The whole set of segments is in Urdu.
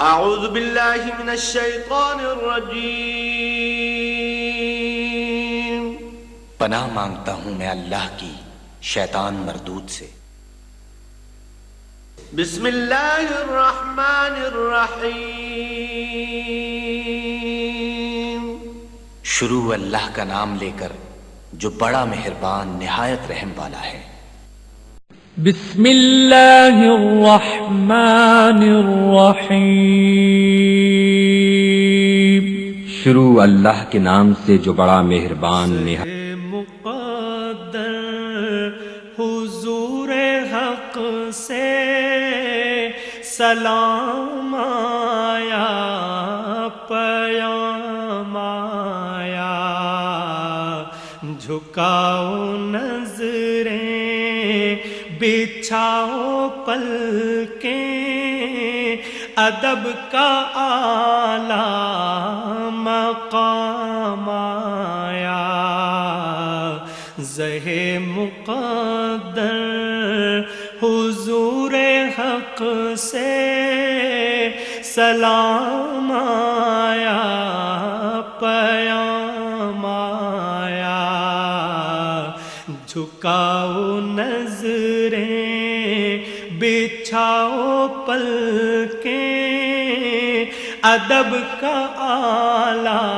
اعوذ باللہ من الشیطان الرجیم، پناہ مانگتا ہوں میں اللہ کی شیطان مردود سے۔ بسم اللہ الرحمن الرحیم، شروع اللہ کا نام لے کر جو بڑا مہربان نہایت رحم والا ہے۔ بسم اللہ الرحمن الرحیم، شروع اللہ کے نام سے جو بڑا مہربان نہایت مقدر حضور حق سے سلام آیا، پیام آیا، جھکاؤ نظریں بچھاؤ پلکیں، ادب کا اعلیٰ مقام آیا، زہ مقدر حضور حق سے سلام آیا، پیام آیا، جھکاؤ نظریں بچھاؤ پلکیں، ادب کا اعلیٰ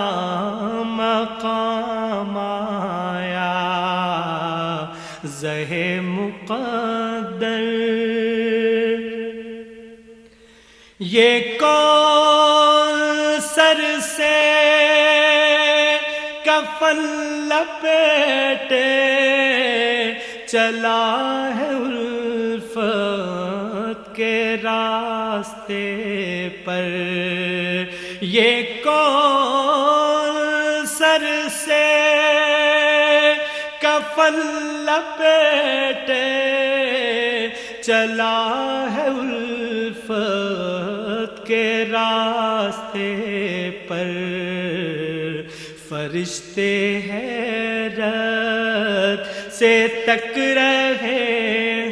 مقام آیا، زہ مقدر۔ یہ کون سر سے کفن لپیٹے چلا ہے الفت کے راستے پر، یہ کون سر سے کفن لپیٹے چلا ہے الفت کے راستے پر، فرشتے حیرت سے تک رہے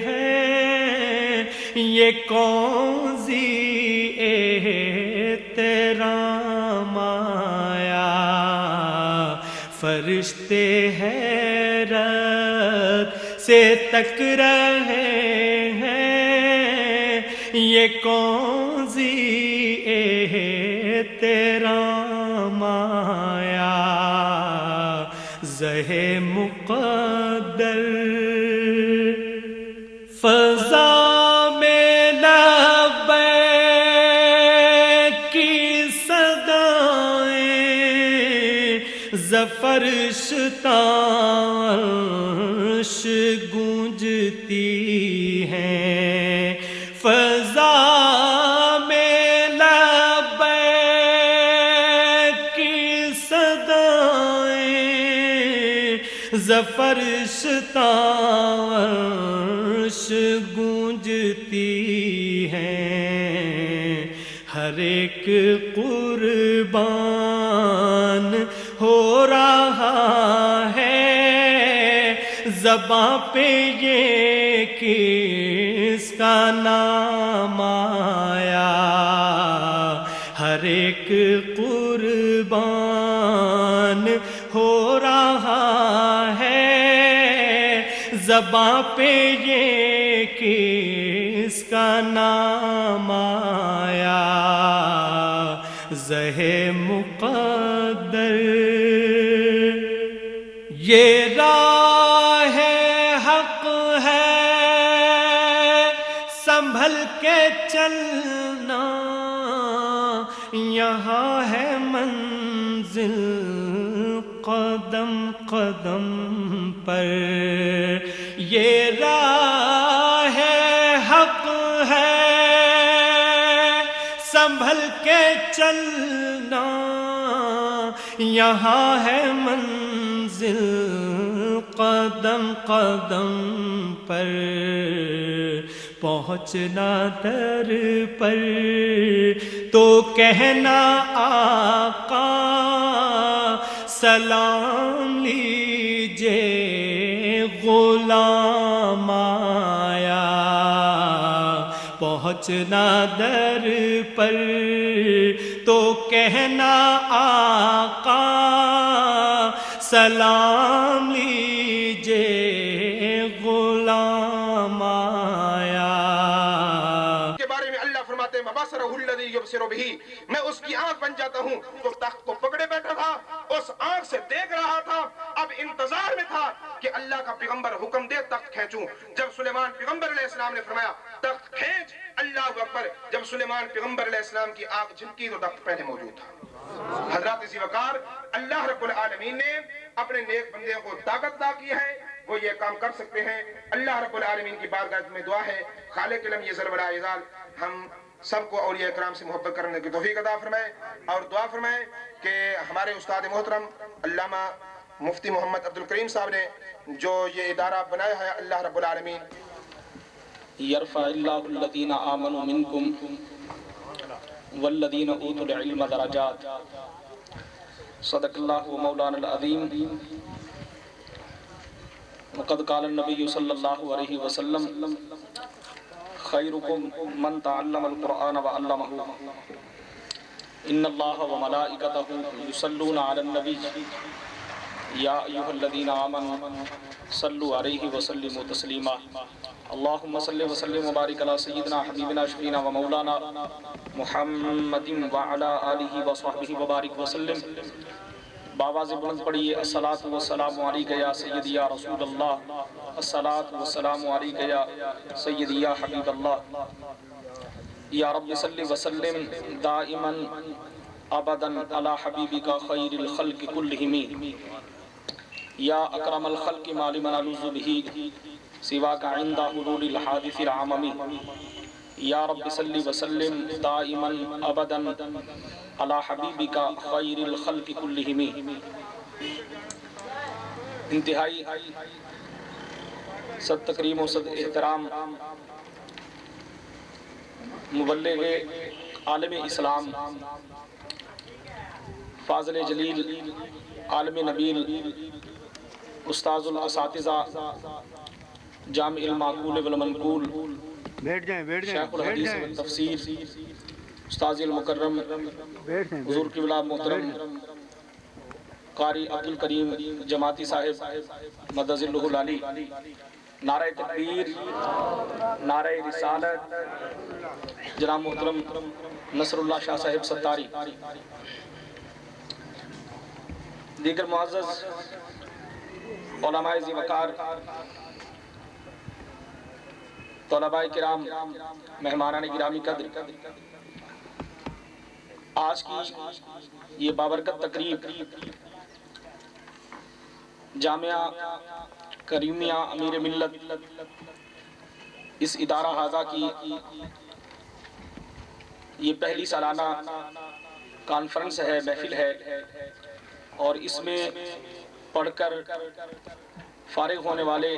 ہیں، یہ کون سی احترام آیا، فرشتے حیرت سے تک رہے ہیں، یہ کون سی احترام آیا، زہ مقدر۔ فضا میں لبیک کی صدائیں، ظفر شتاش گونجتی ہیں، فضا میں لبیک کی صدائیں، ظفر شتاش گونجتی ہیں، ہر ایک قربان ہو رہا ہے، زباں پہ یہ کس کا نام آیا، ہر ایک قربان ہو رہا ہے، زباں پہ یہ کس کا نام آیا، زہ مقدر۔ یہ راہ حق ہے سنبھل کے چلنا، یہاں ہے منزل قدم قدم پر، یہ راہ حق ہے سنبھل کے چلنا، یہاں ہے منزل قدم قدم پر، پہنچنا در پر تو کہنا آقا سلام لیجے غلام آیا، پہنچنا در پر کہنا آقا سلام لیجے غلام آیا. کے بارے میں اللہ فرماتے ہیں مبصرہ الذی یبصر بہ، میں اس کی آنکھ بن جاتا ہوں. تو تخت کو پکڑے بیٹھا تھا، اس آنکھ سے دیکھ رہا تھا، اب انتظار میں تھا کہ اللہ کا پیغمبر حکم دے تخت کھینچوں. جب سلیمان پیغمبر علیہ السلام نے فرمایا تخت کھینچ، اللہ اکبر، جب سلیمان پیغمبر علیہ السلام کی آنکھ جھلکی تو تخت پہلے موجود تھا. حضرات ذی وقار، اللہ رب العالمین نے اپنے نیک بندے کو طاقت عطا کی ہے، وہ یہ کام کر سکتے ہیں. اللہ رب العالمین کی بارگاہ میں دعا ہے خالق لم یزل ولا یزال ہم سب کو اولیاء کرام سے محبت کرنے کی توفیق عطا فرمائے، اور دعا فرمائے کہ ہمارے استاد محترم علامہ مفتی محمد عبد الکریم صاحب نے جو یہ ادارہ بنایا ہے، اللہ رب العالمین یرفع اللہ الذین آمنوا منکم والذین اوتوا العلم درجات. صدق اللہ مولانا العظیم. وقد قال النبی صلی اللہ علیہ وسلم خیرکم من تعلم القرآن وعلمہ ان اللہ وملائکتہ یصلون علی النبی یا ایھا الذین آمنوا صلوا علیہ وسلموا تسلیما. اللہم صلی وسلم وبارک علی سیدنا حبیبنا شفیعنا ومولانا محمد وعلی آلہ وصحبہ وبارک وسلم. بآواز بلند پڑھیے الصلاۃ والسلام علیک یا سیدی یا رسول اللہ، الصلاۃ والسلام علیک یا سیدی یا حبیب اللہ. یا رب صلی وسلم دائما ابدا علی حبیبک خیر الخلق کلہم یا اکرم الخلق ما لمن الوذ بہ سواک عند حلول الحادث العمم. یا رب صلی وسلم دائما ابدا علی حبیبک خیر الخلق کلہم. انتہائی صد تکریم و صد احترام مبلغ عالم اسلام، فاضل جلیل، عالم نبیل، استاذ الاساتذہ، جامع المعقول والمنقول، شیخ الحدیث والتفسیر، استاذ المکرم حضور قبلہ محترم قاری عبد الکریم جماعتی صاحب مدظ اللہ العلی. نعرہ تکبیر، نعرہ رسالت، جناب محترم نصر اللہ شاہ صاحب ستاری، دیگر معزز علماء ذی وقار، طلباء کرام، مہمانان گرامی قدر، آج کی یہ بابرکت تقریب جامعہ کریمیہ امیر ملت اس ادارہ حاضہ کی یہ پہلی سالانہ کانفرنس ہے، محفل ہے، اور اس میں پڑھ کر فارغ ہونے والے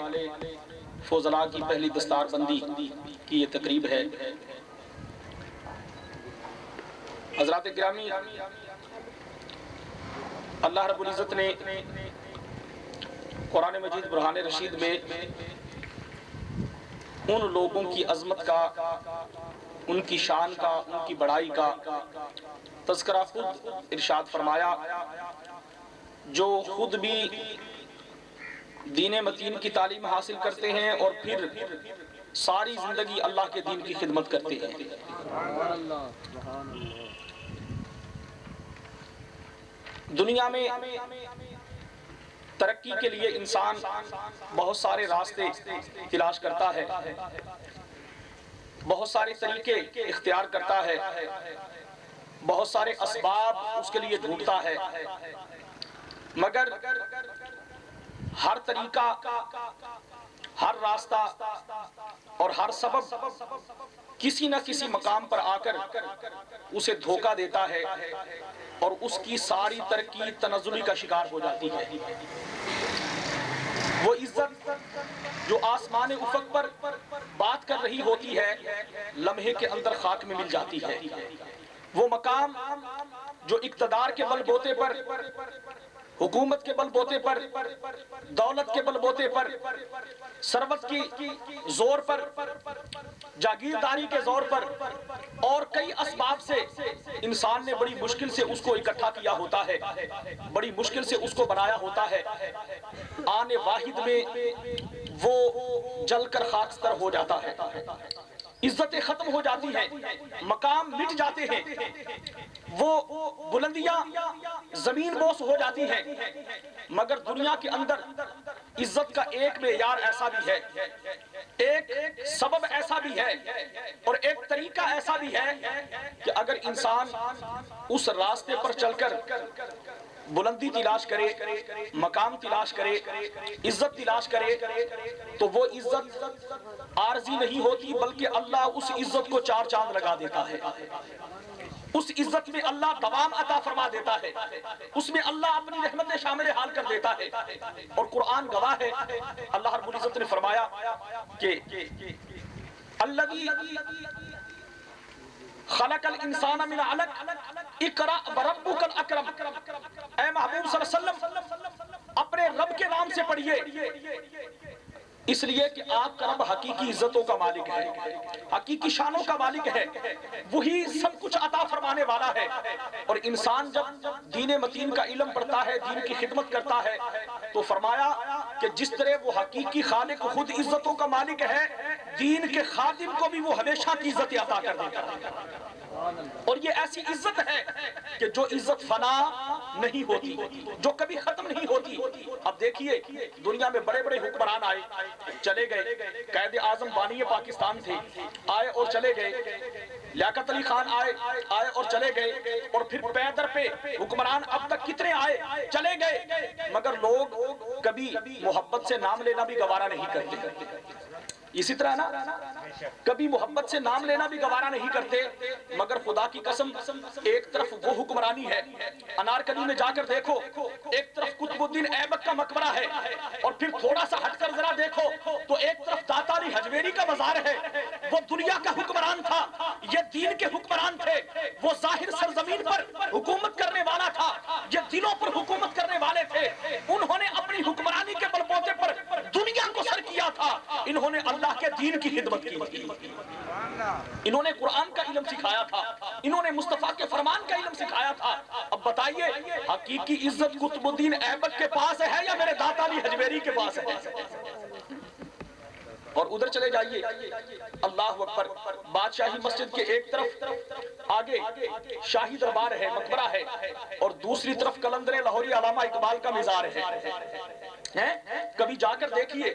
فضلاء کی پہلی دستار بندی کی یہ تقریب ہے. حضرات گرامی، اللہ رب العزت نے قرآن مجید برہان رشید میں ان لوگوں کی عظمت کا، ان کی شان کا، ان کی بڑائی کا تذکرہ خود ارشاد فرمایا، جو خود بھی دین متین کی تعلیم حاصل کرتے ہیں اور پھر ساری زندگی اللہ کے دین کی خدمت کرتے ہیں. دنیا میں ترقی کے لیے انسان بہت سارے راستے تلاش کرتا ہے، بہت سارے طریقے اختیار کرتا ہے، بہت سارے اسباب اس کے لیے ڈھونڈتا ہے، مگر ہر طریقہ، ہر راستہ اور ہر سبب کسی نہ کسی مقام پر آ کر اسے دھوکہ دیتا ہے اور اس کی ساری ترقی تنزلی کا شکار ہو جاتی ہے. وہ عزت جو آسمان افق پر بات کر رہی ہوتی ہے لمحے کے اندر خاک میں مل جاتی ہے. وہ مقام جو اقتدار کے بل بوتے پر حکومت کے بل بوتے پر، دولت کے بل بوتے پر، ثروت کی زور پر، جاگیرداری کے زور پر اور کئی اسباب سے انسان نے بڑی مشکل سے اس کو اکٹھا کیا ہوتا ہے، بڑی مشکل سے اس کو بنایا ہوتا ہے، آنے واحد میں وہ جل کر خاکستر ہو جاتا ہے، عزتیں ختم ہو جاتی ہیں، مقام مٹ جاتے ہیں، وہ بلندیاں زمین بوس ہو جاتی ہیں۔ مگر دنیا کے اندر عزت کا ایک معیار ایسا بھی ہے، ایک سبب ایسا بھی ہے اور ایک طریقہ ایسا بھی ہے کہ اگر انسان اس راستے پر چل کر بلندی تلاش کرے، مقام تلاش کرے، عزت تلاش کرے تو وہ عزت عارضی نہیں ہوتی، بلکہ اللہ اس عزت کو چار چاند لگا دیتا ہے، اس عزت میں اللہ دوام عطا فرما دیتا ہے، اس میں اللہ اپنی رحمت شامل حال کر دیتا ہے۔ اور قرآن گواہ ہے، اللہ رب العزت نے فرمایا کہ الذی خلق الانسان من علق اقرأ بربک الاکرم، اے محبوب صلی اللہ علیہ وسلم اپنے رب کے نام سے پڑھیے، اس لیے کہ آپ کا رب حقیقی عزتوں کا مالک ہے، حقیقی شانوں کا مالک ہے، وہی سب کچھ عطا فرمانے والا ہے۔ اور انسان جب دین متین کا علم پڑھتا ہے، دین کی خدمت کرتا ہے تو فرمایا کہ جس طرح وہ حقیقی خالق خود عزتوں کا مالک ہے، دین کے خادم کو بھی وہ ہمیشہ کی عزت عطا کر دیتا ہے۔ اور یہ ایسی عزت ہے کہ جو عزت فنا نہیں ہوتی، جو کبھی ختم نہیں ہوتی۔ اب دیکھیے دنیا میں بڑے بڑے حکمران آئے چلے گئے، قائد اعظم بانی پاکستان تھے، آئے اور چلے گئے، لیاقت علی خان آئے اور چلے گئے، اور پھر پے در پہ حکمران اب تک کتنے آئے چلے گئے، مگر لوگ کبھی محبت سے نام لینا بھی گوارا نہیں کرتے۔ اسی طرح نا کبھی محبت سے نام لینا بھی گوارا نہیں کرتے، مگر خدا کی قسم ایک طرف وہ حکمرانی ہے، انارکلی میں جا کر دیکھو، ایک طرف قطب الدین ایبک کا مقبرہ ہے، اور پھر تھوڑا سا ہٹ کر ذرا دیکھو تو ایک طرف داتا علی حجویری کا مزار ہے۔ وہ دنیا کا حکمران تھا، یہ دین کے حکمران تھے، وہ ظاہر سرزمین پر حکومت کرنے والا تھا، یہ دلوں پر حکومت کرنے والے تھے۔ انہوں نے اپنی حکمرانی کے بلبوتے پر دنیا کو سر کیا تھا، انہوں نے اللہ کے دین کی خدمت کی تھی، انہوں نے قرآن کا علم سکھایا تھا، انہوں نے مصطفیٰ کے فرمان کا علم سکھایا تھا۔ اب بتائیے حقیقی عزت قطب الدین ایبک کے پاس ہے یا میرے داتا علی حجویری کے پاس ہے؟ اور ادھر چلے جائیے، اللہ اکبر، بادشاہی مسجد کے ایک طرف آگے شاہی دربار ہے، مقبرہ ہے، اور دوسری طرف قلندر لاہوری علامہ اقبال کا مزار ہے۔ کبھی جا کر دیکھیے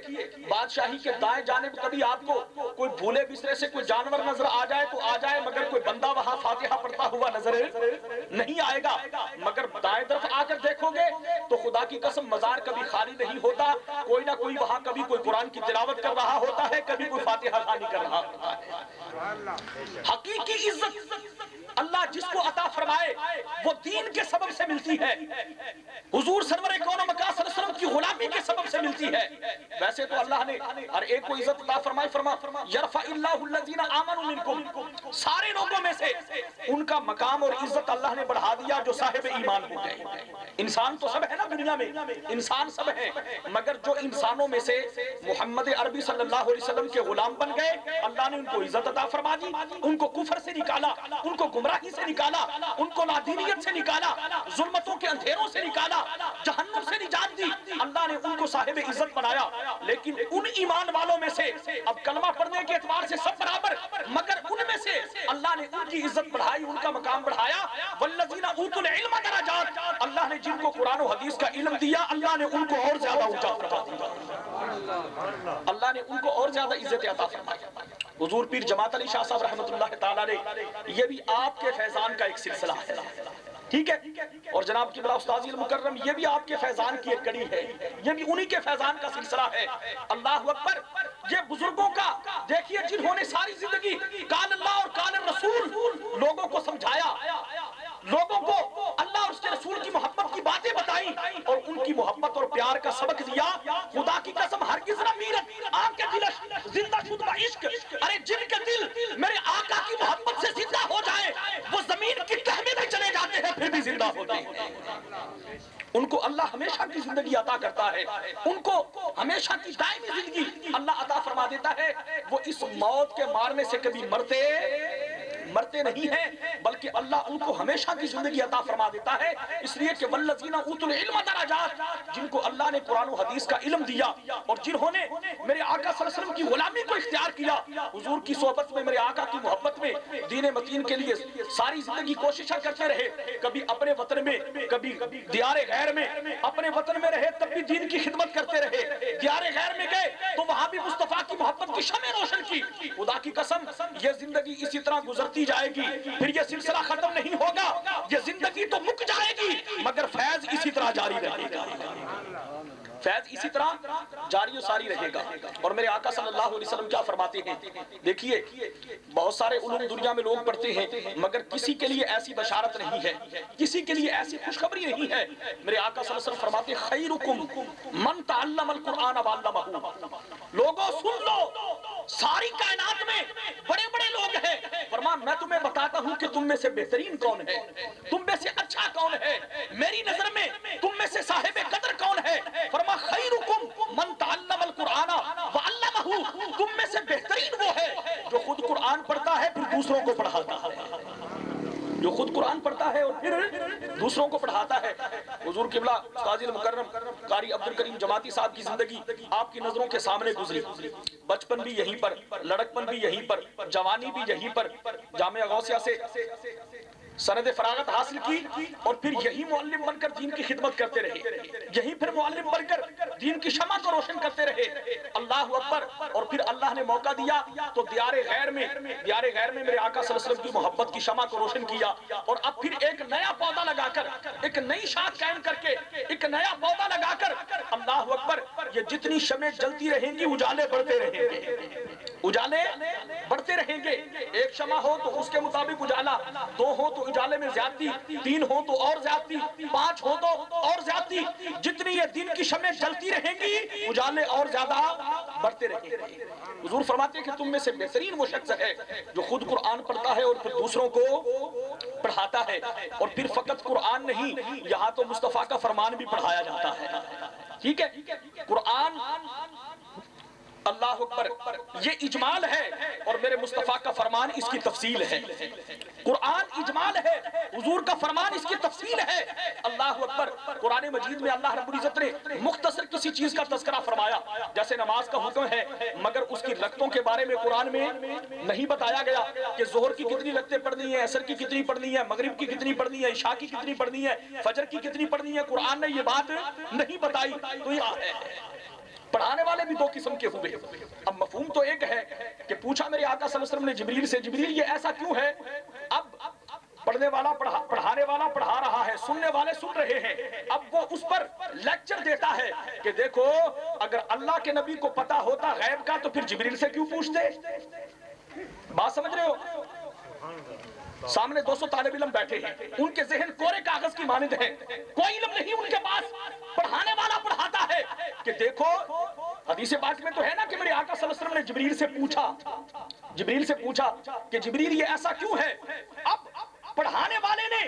بادشاہی کے دائیں جانب کبھی آپ کو کوئی بھولے بسرے سے کوئی جانور نظر آ جائے تو آ جائے، مگر کوئی بندہ وہاں فاتحہ پڑھتا ہوا نظر نہیں آئے گا۔ مگر دائیں طرف آ کر دیکھو گے تو خدا کی قسم مزار کبھی خالی نہیں ہوتا، کوئی نہ کوئی وہاں کبھی کوئی قرآن کی تلاوت کر رہا ہوتا ہے، کبھی کوئی فاتحہ خوانی کر رہا ہوتا ہے۔ حقیقی عزت اللہ جس کو عطا فرمائے وہ دین کے سبب سے ملتی ہے، حضور سرور کون و مکان صلی اللہ علیہ وسلم کی غلامی کے سبب سے ملتی ہے۔ ویسے تو اللہ نے ہر ایک کو عزت عطا فرمائے، یرفع اللہ الذین آمنوا منکم، سارے لوگوں میں سے ان کا مقام اور عزت اللہ نے بڑھا دیا جو صاحب ایمان ہو گئے۔ انسان تو سب ہے نا دنیا میں، انسان سب ہیں، مگر جو انسانوں میں سے محمد عربی صلی اللہ علیہ وسلم کے غلام بن گئے، اللہ نے ان کو عزت عطا فرما دی، ان کو کفر سے نکالا، ان کو گمراہی سے نکالا، ان کو لادینیت سے نکالا، ظلمتوں کے اندھیروں سے نکالا، جہنم سے نجات دی، اللہ نے ان کو صاحب عزت بنایا۔ لیکن ان ایمان والوں میں سے اب کلمہ پڑھنے کے اعتبار سے سب برابر، مگر ان میں سے اللہ نے ان کی عزت بڑھائی، ان کا مقام بڑھایا۔ والذین اوتوا العلم درجات، اللہ نے جن کو قرآن و حدیث کا علم دیا اللہ نے ان کو اور زیادہ اونچا فرما دیا، اللہ نے ان کو اور زیادہ عزت عطا فرمائی۔ حضور پیر جماعت علی شاہ صاحب رحمۃ اللہ تعالیٰ نے، یہ بھی آپ کے فیضان کا ایک سلسلہ ہے، ٹھیک ہے، اور جناب قبلہ استاذی المکرم یہ بھی آپ کے فیضان کی ایک کڑی ہے، یہ بھی انہی کے فیضان کا سلسلہ ہے۔ اللہ اکبر، یہ بزرگوں کا دیکھیے جنہوں نے ساری زندگی قال اللہ اور قال الرسول لوگوں کو سمجھایا، لوگوں کو اللہ اور اس کے رسول کی محبت کی باتیں بتائیں اور ان کی محبت اور پیار کا سبق دیا۔ خدا کی قسم ہرگز نہ میرت آنکھ کے دلش زندہ شد بعشق، ارے جن کے دل میرے آقا کی محبت سے زندہ ہو جائے وہ زمین کی تہ میں بھی چلے جاتے ہیں پھر بھی زندہ ہوتے ہیں۔ ان کو اللہ ہمیشہ کی زندگی عطا کرتا ہے، ان کو ہمیشہ کی دائمی زندگی اللہ عطا فرما دیتا ہے. وہ اس موت کے مارنے سے کبھی مرتے نہیں ہیں، بلکہ اللہ ان کو ہمیشہ کی زندگی عطا فرما دیتا ہے. اس لیے کہ والذین اوتوا العلم درجات، جن کو اللہ نے قرآن و حدیث کا علم دیا اور جنہوں نے میرے آقا صلی اللہ علیہ وسلم کی غلامی کو اختیار کیا، حضور کی صحبت میں، میرے آقا کی محبت میں، دین متین کے لیے ساری زندگی کوششیں کرتے رہے. کبھی اپنے وطن میں، کبھی دیار غیر میں. اپنے وطن میں رہے تب بھی دین کی خدمت کرتے رہے، دیار غیر میں گئے تو وہاں بھی مصطفیٰ کی محبت کی شمع روشن کی. خدا کی قسم یہ زندگی اسی طرح گزرتی جائے گی، پھر یہ سلسلہ ختم نہیں ہوگا. یہ زندگی تو مک جائے گی مگر فیض اسی طرح جاری رہے گا، فیض اسی طرح جاری و ساری رہے گا. اور میرے آقا صلی اللہ علیہ وسلم کیا فرماتے ہیں؟ دیکھیے بہت سارے علوم دنیا میں لوگ پڑھتے ہیں مگر کسی کے لیے ایسی بشارت نہیں ہے، کسی کے لیے ایسی خوشخبری نہیں ہے. میرے آقا صلی اللہ علیہ وسلم فرماتے ہیں خیرکم من تعلم القرآن وعلمہ. لوگوں سن لو، ساری کائنات میں بڑے بڑے لوگ ہیں، فرما میں تمہیں بتاتا ہوں کہ تم میں سے بہترین کون ہے، تم میں سے اچھا کون ہے، میری نظر میں تم میں سے صاحب قدر کون ہے. فرما خیرکم من تعلم القرآن وعلمہ، تم میں سے بہترین وہ ہے جو خود قرآن پڑھتا ہے پھر دوسروں کو پڑھاتا ہے، جو خود قرآن پڑھتا ہے اور پھر دوسروں کو پڑھاتا ہے. حضور قبلہ قاضی المکرم قاری عبد الکریم جماعتی صاحب کی زندگی آپ کی نظروں کے سامنے گزری. بچپن بھی یہیں پر، لڑکپن بھی یہیں پر، جوانی بھی یہیں پر. جامعہ غوثیہ سے سند فراغت حاصل کی اور پھر یہی معلم بن کر دین کی خدمت کرتے رہے، یہی پھر معلم بن کر دین کی شمع کو روشن کرتے رہے. اللہ اکبر. اور پھر اللہ نے موقع دیا تو دیار غیر میں میرے آقا صلی اللہ علیہ وسلم کی محبت کی شمع کو روشن کیا. اور اب پھر ایک نیا پودا لگا کر، ایک نئی شاخ قائم کر کے، ایک نیا پودا لگا کر، اللہ اکبر، یہ جتنی شمعیں جلتی رہیں گی اجالے بڑھتے رہیں گے، اجالے بڑھتے رہیں گے. ایک شمع ہو تو اس کے مطابق اجالا، دو ہو تو اجالے میں زیادتی، تین ہو تو اور زیادتی، پانچ ہو تو اور زیادتی. جتنی یہ دین کی شمعیں جلتی رہیں گی اجالے اور زیادہ بڑھتے رہیں گے. حضور فرماتے ہیں کہ تم میں سے بہترین وہ شخص ہے جو خود قرآن پڑھتا ہے اور پھر دوسروں کو پڑھاتا ہے. اور پھر فقط قرآن نہیں، یہاں تو مصطفیٰ کا فرمان بھی پڑھایا جاتا ہے. ٹھیک ہے، قرآن اللہ اکبر یہ اجمال ہے اور میرے مصطفیٰ کا فرمان اس کی تفصیل ہے. قرآن اجمال ہے، حضور کا فرمان اس کی تفصیل ہے. اللہ اکبر. قرآن مجید میں اللہ رب العزت نے مختصر کسی چیز کا تذکرہ فرمایا، جیسے نماز کا حکم ہے مگر اس کی رکعتوں کے بارے میں قرآن میں نہیں بتایا گیا کہ ظہر کی کتنی رکعتیں پڑھنی ہیں، عصر کی کتنی پڑھنی ہے، مغرب کی کتنی پڑھنی ہے، عشاء کی کتنی پڑھنی ہے، فجر کی کتنی پڑھنی ہے. قرآن نے یہ بات نہیں بتائی. تو یہ پڑھانے والے بھی دو قسم کے ہوئے. اب مفہوم تو ایک ہے کہ پوچھا میرے آقا صلی اللہ علیہ وسلم نے جبریل سے، جبریل یہ ایسا کیوں ہے؟ اب پڑھنے والا پڑھانے والا پڑھا رہا ہے، سننے والے سن رہے ہیں. اب وہ اس پر لیکچر دیتا ہے کہ دیکھو اگر اللہ کے نبی کو پتا ہوتا غیب کا تو پھر جبریل سے کیوں پوچھتے؟ بات سمجھ رہے ہو؟ سامنے 200 طالب علم بیٹھے ہیں، ان کے ذہن کورے کاغذ کی مانند ہے، کوئی علم نہیں ان کے پاس. پڑھانے والا پڑھاتا ہے کہ دیکھو حدیث پاک میں تو ہے نا کہ میرے آقا صلی اللہ علیہ وسلم نے جبریل سے پوچھا کہ جبریل یہ ایسا کیوں ہے؟ اب پڑھانے والے نے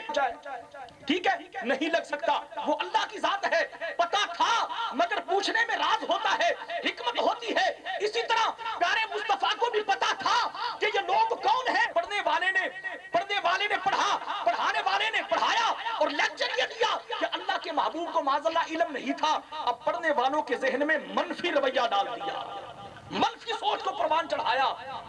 ٹھیک ہے نہیں لگ سکتا، وہ اللہ کی ذات ہے، پتا تھا مگر پوچھنے میں راز ہوتا ہے، حکمت ہوتی ہے. اسی طرح پیارے مصطفیٰ کو بھی پتا تھا کہ یہ لوگ کون ہیں. پڑھنے والے نے پڑھا، پڑھانے والے نے پڑھایا اور لیکچر یہ دیا کہ اللہ کے محبوب کو معاذ اللہ علم نہیں تھا. اب پڑھنے والوں کے ذہن میں منفی رویہ ڈال دیا، منفی سوچ کو پروان چڑھایا.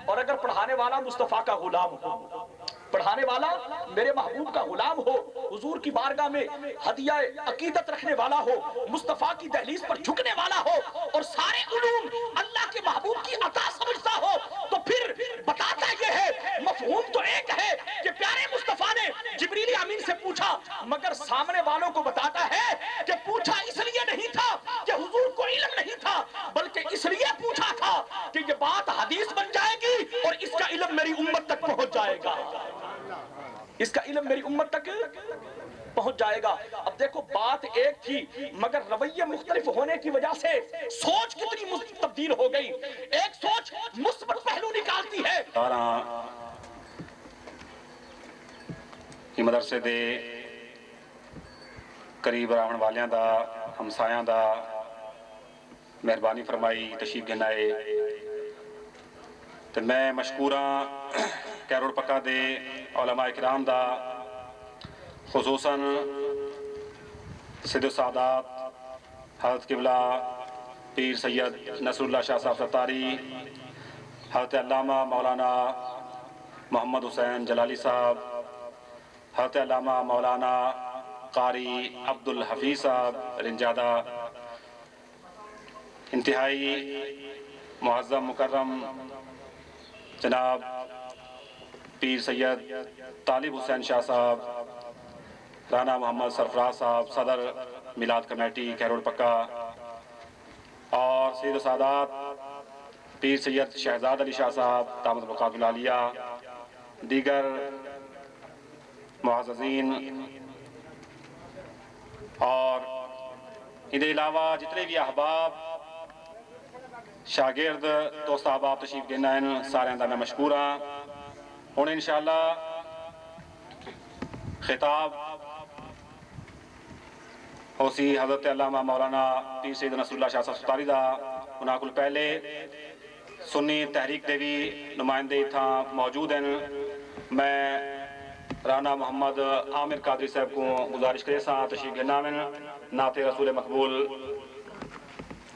اور اگر پڑھانے والا مصطفیٰ کا غلام ہو، پڑھانے والا میرے محبوب کا غلام ہو، حضور کی بارگاہ میں ہدیہ عقیدت رکھنے والا ہو، مصطفیٰ کی دہلیز پر جھکنے والا ہو اور سارے علوم اللہ کے محبوب کی عطا سمجھتا ہو، تو پھر بتاتا یہ ہے مفہوم تو ایک ہے کہ پیارے مصطفیٰ نے جبریل امین سے پوچھا مگر سامنے والوں کو بتاتا ہے کہ پوچھا اس لیے نہیں تھا کہ حضور کو علم نہیں تھا، بلکہ اس لیے پوچھا تھا کہ یہ بات حدیث بن جائے گی اور اس کا علم میری امت تک پہنچ جائے گا، اس کا علم میری امت تک پہنچ جائے گا. اب دیکھو بات ایک تھی مگر رویے مختلف ہونے کی وجہ سے سوچ کتنی تبدیل ہو گئی. ایک سوچ مثبت پہلو نکالتی ہے. مدرسے دے قریب رہن والیاں دا ہمسایاں دا مہربانی فرمائی تشریف گھنائے تے میں مشکوراں کیروڑ پکا دے علماء کرام دا خصوصاً سید السادات حضرت قبلہ پیر سید نصر اللہ شاہ صاحب ستاری، حضرت علامہ مولانا محمد حسین جلالی صاحب، حضرت علامہ مولانا قاری عبد الحفیظ صاحب رنجادہ، انتہائی معظم مکرم جناب پیر سید طالب حسین شاہ صاحب، رانا محمد سرفراز صاحب صدر میلاد کمیٹی کیروڑ پکا، اور سید السادات پیر سید شہزاد علی شاہ صاحب دامت بقات العالیہ، دیگر معززین اور ان علاوہ جتنے بھی احباب شاگرد دوست احباب تشریف گنا ہیں سارے اندر میں مشکور ہاں۔ ہوں انشاءاللہ خطاب ہو سی حضرت علامہ مولانا پیر سید نصر اللہ شاہ صاحب ستاری دا، انہاں کل پہلے سنی تحریک دے بھی نمائندے تھا موجود ہیں۔ میں رانا محمد عامر قادری صاحب کو گزارش کرے ساں تشریف گنا میں نعت رسول مقبول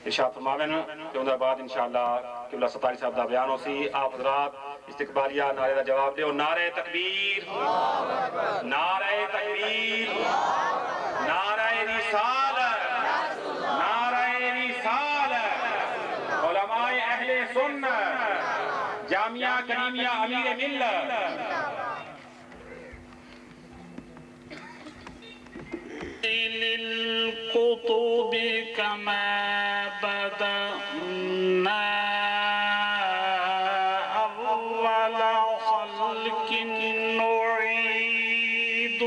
ارشاد فرماویں کہ اندر بعد انشاءاللہ قبلہ ستاری صاحب دا بیان ہو سی۔ آپ حضرات استقبالیہ نعرے دا جواب دے، نعرہ تکبیر، نعرہ تکبیر، نعرہ رسالت، نعرہ رسالت، علماء اہل سنت، جامعہ کریمیہ امیر ملت۔ للقطب كما بدأنا أول خلق نعيد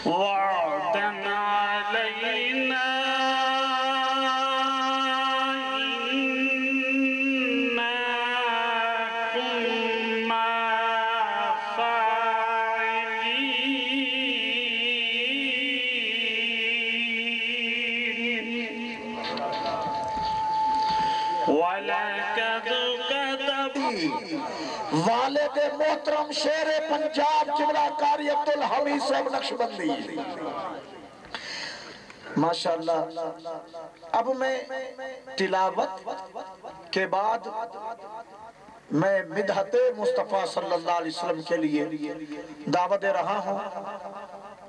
وعدا علينا والد محترم شیر پنجاب قبلہ قاری عبد الحفیظ صاحب نقشبندی، ماشاءاللہ۔ اب میں تلاوت کے بعد میں مدحت مصطفیٰ صلی اللہ علیہ وسلم کے لیے دعوت دے رہا ہوں،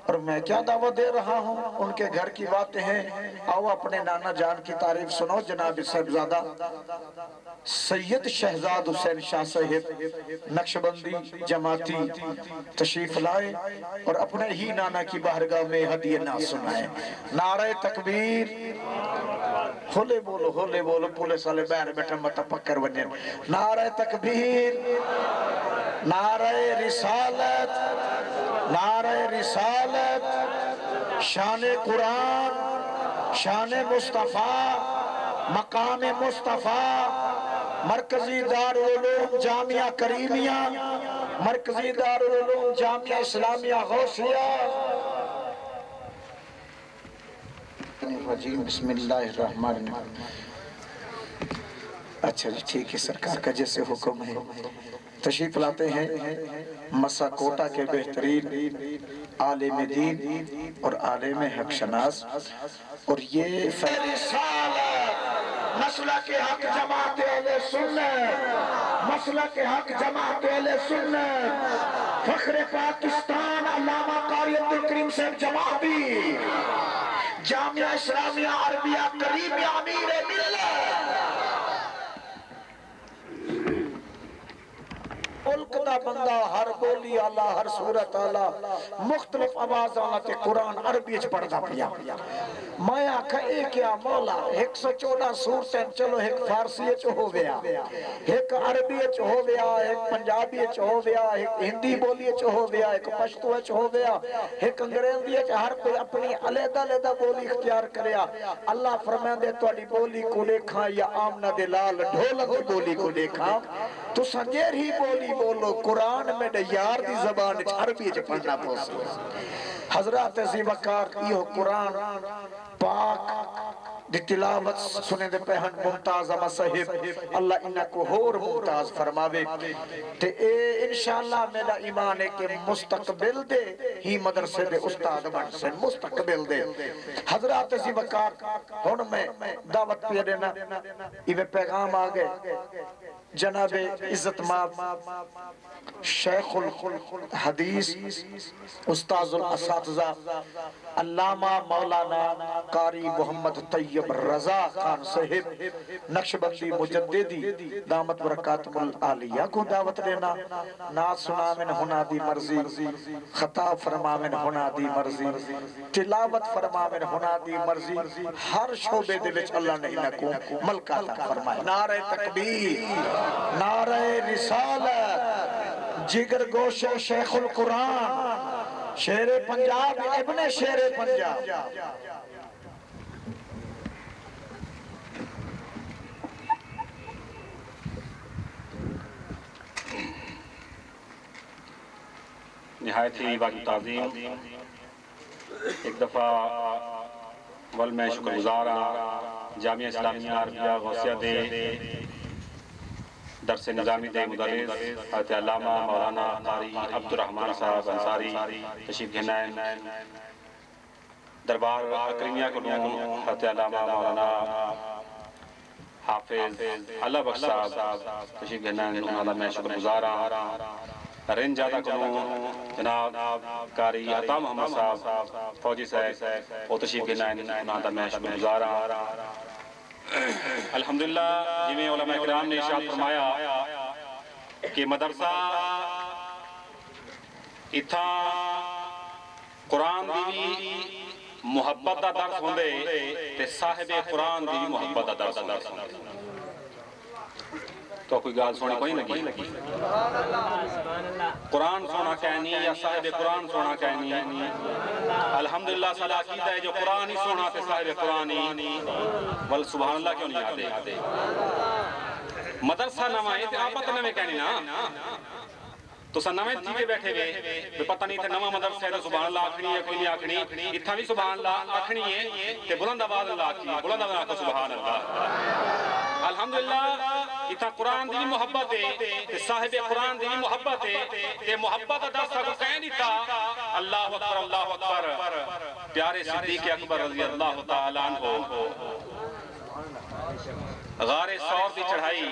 اور میں کیا دعوت دے رہا ہوں، ان کے گھر کی باتیں ہیں۔ آؤ اپنے نانا جان کی تعریف سنو۔ جناب صاحبزادہ سید شہزاد حسین شاہ صاحب نقشبندی جماعتی تشریف لائے اور اپنے ہی نانا کی بارگاہ میں ہدیہ نہ سنائے۔ نعرہ تکبیر، ہولے بولو ہولے بولو، پولیس والے باہر بیٹھے مت پکر ونجے۔ نعرہ تکبیر، نعرہ رسالت، نعرہ رسالت، شان قرآن، شان مصطفیٰ، مقام مصطفیٰ، مرکزی دارالعلوم جامعہ کریمیہ، مرکزی دارالعلوم جامعہ اسلامیہ غوثیہ۔ بسم اللہ الرحمن الرحیم۔ اچھا جی ٹھیک ہے، سرکار کا جیسے حکم ہے۔ تشریف لاتے ہیں مسا کوٹا کے بہترین عالم دین اور عالم حق شناس، اور یہ رسالت مسلک حق جماعت اہل سنت، مسلک حق جماعت اہل سنت، فخر پاکستان علامہ قاری عبدالکریم صاحب جماعتی، جامعہ اسلامیہ عربیہ کریمیہ امیر ملت۔ ملک دا بندہ ہر بولی آلہ، ہر صورت آلہ، مختلف آواز آلہ تے قرآن عربی اچھ پڑھتا پیا۔ میں آکھا اے کیا مولا، 114 صورتیں چلو ایک فارسی اچھ ہو گیا، ایک عربی اچھ ہو گیا، ایک پنجابی اچھ ہو گیا، ایک ہندی بولی اچھ ہو گیا، ایک پشتو اچھ ہو گیا، ایک انگریزی اچھ، ہر کوئی اپنی علیحدہ علیحدہ بولی اختیار کریا۔ اللہ فرمائے دے تواڈی بولی کو دیکھا یا آمنہ دلال ڈھولک بولی کو دیکھا، تو سنجیر ہی بولی بولو، قرآن میں یار دی زبان عربی اچھ پڑھنا پوسی۔ حضرات ذی وقار یہ قرآن پاک دی تلاوت سنے دے پہن ممتاز اما صاحب اللہ انہ کو ہور ممتاز فرماوے تے اے انشاءاللہ میرا ایمان ہے کہ مستقبل دے ہی مدرسے دے استاد بن سے مستقبل دے حضرات ذی وقار ہون میں دعوت پہ دینا ایوے پیغام آگئے جناب عزت ماب شیخ الحدیث استاذ الاساتذہ علامہ مولانا قاری محمد طیب رضا خان صاحب نقشبندی مجددی دامت برکاتم العالیہ کو دعوت دینا نعت سنا من ہونا دی مرضی خطاب فرما من ہونا دی مرضی تلاوت فرما من ہونا دی مرضی ہر شعبے دے وچ اللہ نے انہاں کو ملکہ عطا فرمائے نعرہ تکبیر نعرہ رسالت جگر گوش شیخ القرآن شیر پنجاب ابن شیر پنجاب نہایت ہی باقی تعظیم ایک دفعہ ول میں شکر گزارا جامعہ اسلامیہ عربیہ غوثیہ دے درس نظامی دے مدرس حضرت علامہ مولانا قاری عبد الرحمن صاحب انصاری تشریف گھنائیں دربار اکریمیہ کو حضرت علامہ مولانا حافظ اللہ بخش صاحب تشریف گھنائیں انہوں میں شکر گزارا رن جاتا کنوں جناب قاری عطا محمد صاحب فوجی صاحب وہ تشریف گھنائیں انہوں میں شکر گزارا الحمدللہ جمعی علماء اکرام نے ارشاد فرمایا کہ مدرسہ اتھا قرآن دی بھی محبت دا درس ہوندے تے صاحب قرآن دی بھی محبت دا درس ہوندے تو کوئی گال سونی کوئی لگی قرآن سونا کہنی یا صاحب قرآن سونا کہنی الحمدللہ صلاح کیتا ہے جو قرآن ہی سونا تے صاحب قرآن ہی ول سبحان اللہ کیوں نہیں آتے مدرسہ نوائے تے آپ پتہ نوے کہنی نا تو سا نوے تھی کے بیٹھے ہوئے پتہ نہیں تھے نوہ مدرسہ ہے تو سبحان اللہ آکھنی ہے کوئی نہیں آکھنی اتھا بھی سبحان اللہ آکھنی ہے تے بلند آواز اللہ آکھنی ہے بلند آواز کو سبحان اللہ الحمدللہ اتھا قرآن دی محبت ہے تے صاحب قرآن دی محبت ہے تے محبت درسہ کو کہیں نہیں تھا اللہ اکبر پیارے صدیق اکبر رضی اللہ تعالیٰ عنہ غار سور دی چڑھائی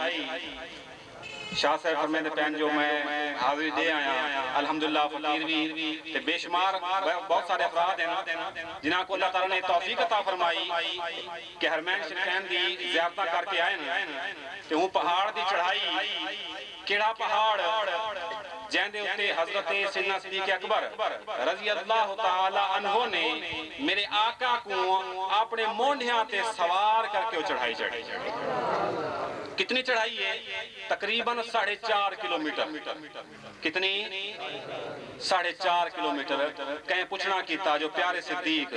شاہ صاحب فرمیندے پہن جو میں حاضری دے آیا الحمدللہ فقیر بھی تے بے شمار بہت سارے افراد ہیں جنہاں کو اللہ تعالیٰ نے توفیق عطا فرمائی کہ حرمین شریفین دی زیارتہ کر کے آئے نا تے ہوں پہاڑ دی چڑھائی کیڑا پہاڑ جہندے ہوتے حضرت سیدنا صدیق اکبر رضی اللہ تعالی عنہ نے میرے آقا کو اپنے مونڈیاں تے سوار کر کے چڑھائی چڑھی کتنی چڑھائی ہے تقریباً 4.5 کلومیٹر کتنی 4.5 کلومیٹر کہیں پوچھنا کیتا جو پیارے صدیق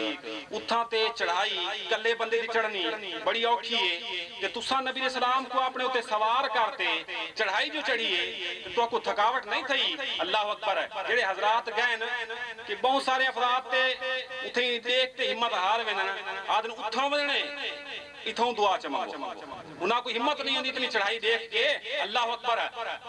اتھا تے چڑھائی کلے بندے دی چڑھنی بڑی اوکھی ہے کہ تسا نبی علیہ السلام کو اپنے ہوتے سوار کرتے چڑھائی جو چڑھی ہے تو کو تھکاوٹ نہیں تھی اللہ اکبر جڑے حضرات گئے کہ بہت سارے افراد تے اتھے دیکھتے ہمت ہار وینا آدن اتھا ودنے اتھوں دعا چماؤ انہاں کو ہمت نہیں ہوندی اتنی چڑھائی دیکھ کے اللہ اکبر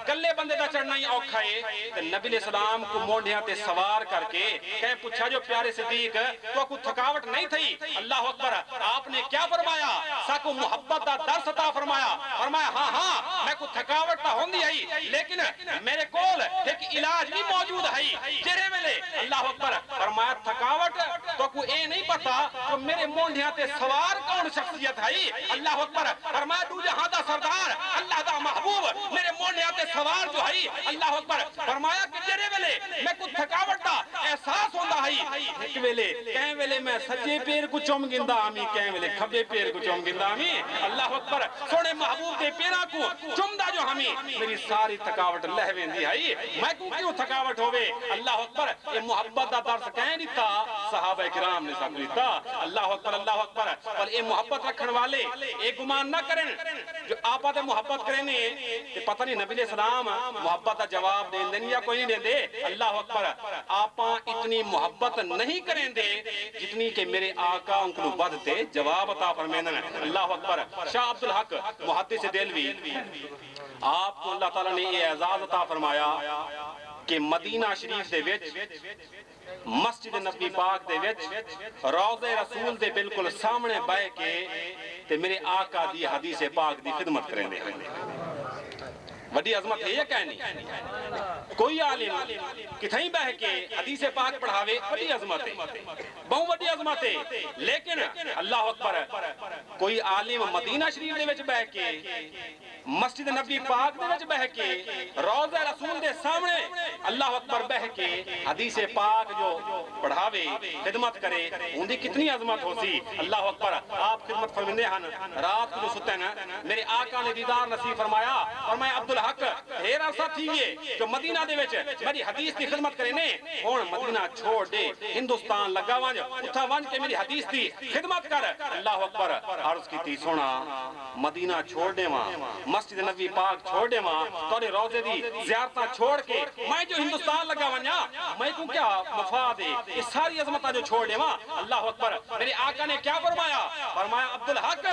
کلے بندے دا چڑھنا ہی اوکھا ہے کہ نبی علیہ السلام کو مونڈیاں تے سوار کر کے کہیں پوچھا جو پیارے صدیق تو کو تھکاوٹ نہیں تھی اللہ اکبر آپ نے کیا فرمایا ساکو محبت دا درس عطا فرمایا ہاں میں کو تھکاوٹ تا ہوندی ہے لیکن میرے کول ایک علاج بھی موجود ہے جرے ملے اللہ اکبر فرمایا تھکاوٹ تو کو اے نہیں پتا تو میرے مونڈیاں تے سوار کون شخصیت ہے اللہ اکبر فرمایا دو جہاں دا سردار اللہ دا محبوب میرے مونڈیاں تے سوار جو ہے اللہ اکبر فرمایا کہ جرے ویلے میں کو تھکاوٹ دا احساس ہوندا ہے ایک ویلے کہیں ویلے میں سچے پیر کو چوم گندا آمی کہیں ویلے کھبے پیر کو چوم گندا آمی اللہ اکبر سونے محبوب دے پیرا کو چومدا جو ہمیں میری ساری تھکاوٹ لہویں دی ہے میں کو کیوں تھکاوٹ ہوئے اللہ اکبر یہ محبت دا درس کہیں نہیں تھا صحابہ کرام نے سب دیتا اللہ اکبر پر یہ محبت رکھنا رکھن والے ایک گمان نہ کریں جو آپا تے محبت کریں تے پتہ نہیں نبی علیہ السلام محبت دا جواب دیں دیں یا کوئی نہیں دیں دے. اللہ اکبر. آپا اتنی محبت نہیں کریں دے جتنی کہ میرے آقا ان کو بدتے جواب عطا فرمیندن. اللہ اکبر. شاہ عبدالحق محدث دہلوی آپ کو اللہ تعالیٰ نے یہ اعزاز عطا فرمایا کہ مدینہ شریف دے وچ مسجد نبی پاک دے وچ روضہ رسول دے بالکل سامنے بہ کے تے میرے آقا دی حدیث پاک دی خدمت کریں دے. وڈی عظمت ہے یہ کہنی. کوئی عالم کتھائیں بہ کے حدیث پاک پڑھاوے وڈی عظمت ہے, بہت وڈی عظمت ہے. لیکن اللہ اکبر کوئی عالم مدینہ شریف دے وچ بہ کے مسجد نبی پاک دے وچ بہ کے روضہ رسول دے سامنے اللہ اکبر بہ کے حدیث پاک جو پڑھاوے خدمت کرے ان دی کتنی عظمت ہو سی. اللہ اکبر. آپ خدمت فرمیندے ہن رات کو جو ستے ہیں میرے آقا نے دیدار نصیب فرمایا. فرمایا عبدالحق ڈھیر عرصہ تھی یہ جو مدینہ دے وچ میری حدیث دی خدمت کرے نے ہن مدینہ چھوڑ دے ہندوستان لگا ونج اتھا ونج کے میری حدیث دی خدمت کر. اللہ اکبر. عرض کیتی سونا مدینہ چھوڑ دے وہاں مسجد نبی پاک چھوڑ دے وہاں توڑے روزے دی زیارتاں چھوڑ کے میں جو ہندوستان لگا ونجا میں کو کیا مفاد ہے یہ ساری عظمتاں جو چھوڑ دے وہاں. اللہ اکبر. میرے آقا نے کیا فرمایا؟ فرمایا عبدالحق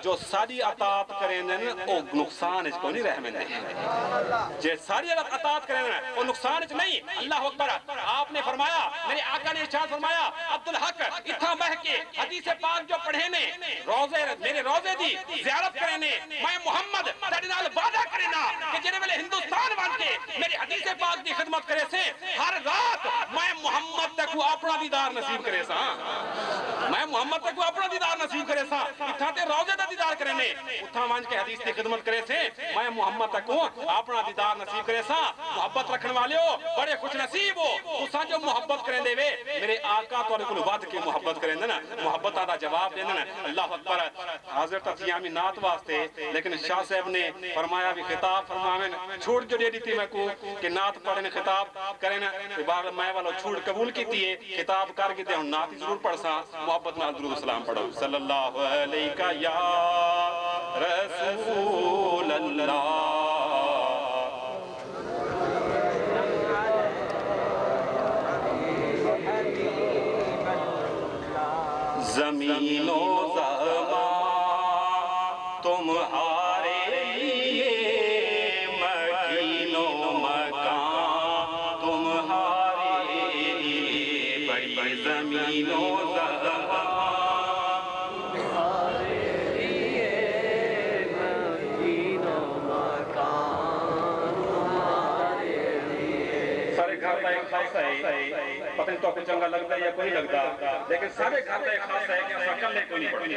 جو ساری اطاعت کریں او نقصان اس کو نہیں رحمیں دے جو ساری اطاعت کریں او نقصان اس نہیں. اللہ اکبر. آپ نے فرمایا میرے آقا نے ارشاد فرمایا عبدالحق اتھا بہ کے حدیث پاک جو پڑھے نے روزے میرے روزے دی زیارت کرے نے میں محمد تیرے نال وعدہ کرے نا کہ جنے ویلے ہندوستان بن کے میری حدیث پاک دی خدمت کرے سے ہر رات میں محمد تک اپنا دیدار نصیب کرے سا. میں محمد تک اپنا دیدار نصیب کرے سا. اتھا تے روزے دا دیدار کرے نے اتھا وانج کے حدیث دی خدمت کرے سے میں محمد تک اپنا دیدار نصیب کرے سا. محبت رکھن والے ہو بڑے خوش نصیب ہو تساں جو محبت کریں دے وے میرے آقا تو کول ود کے محبت کریں دے نا محبت دا جواب دین نا. اللہ اکبر. حاضر تفیامی نعت واسطے لیکن شاہ صاحب نے فرمایا بھی خطاب فرماویں چھوٹ جو دے دیتی میں کو کہ نعت پڑھنے خطاب کریں نا بار میں والا چھوٹ قبول کیتی ہے خطاب کر کے تے ہن نعت ضرور پڑھ سا محبت نال درود سلام پڑھو. صلی اللہ علیہ یا رسول اللہ زمین و زمان تمہارے لیے مکین و مکان تمہارے لیے بڑی زمین و زمان پتہ نہیں تو آپ کو چنگا لگتا ہے یا کوئی لگتا لیکن سارے گھر کا ایک خاص ہے کہ اسا کلے کوئی نہیں پڑھنی.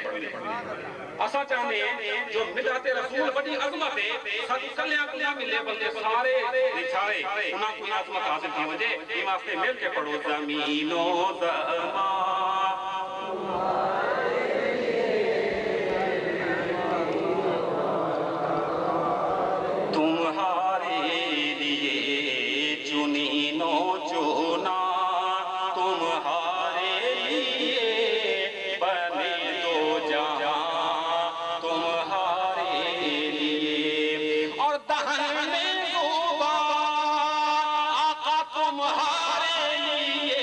اسا چاہنے جو مدحت رسول بڑی عظمت ہے ساتھ کلیاں کلیاں ملے بلکہ سارے نچھارے انہاں کوئی عظمت حاصل کی وجہ یہ واسطے مل کے پڑھو زمین و زمان تمہارے لیے چنین و چنا تمہارے لیے بنے دو جہاں تمہارے لیے اور دہن میں زبان آقا تمہارے لیے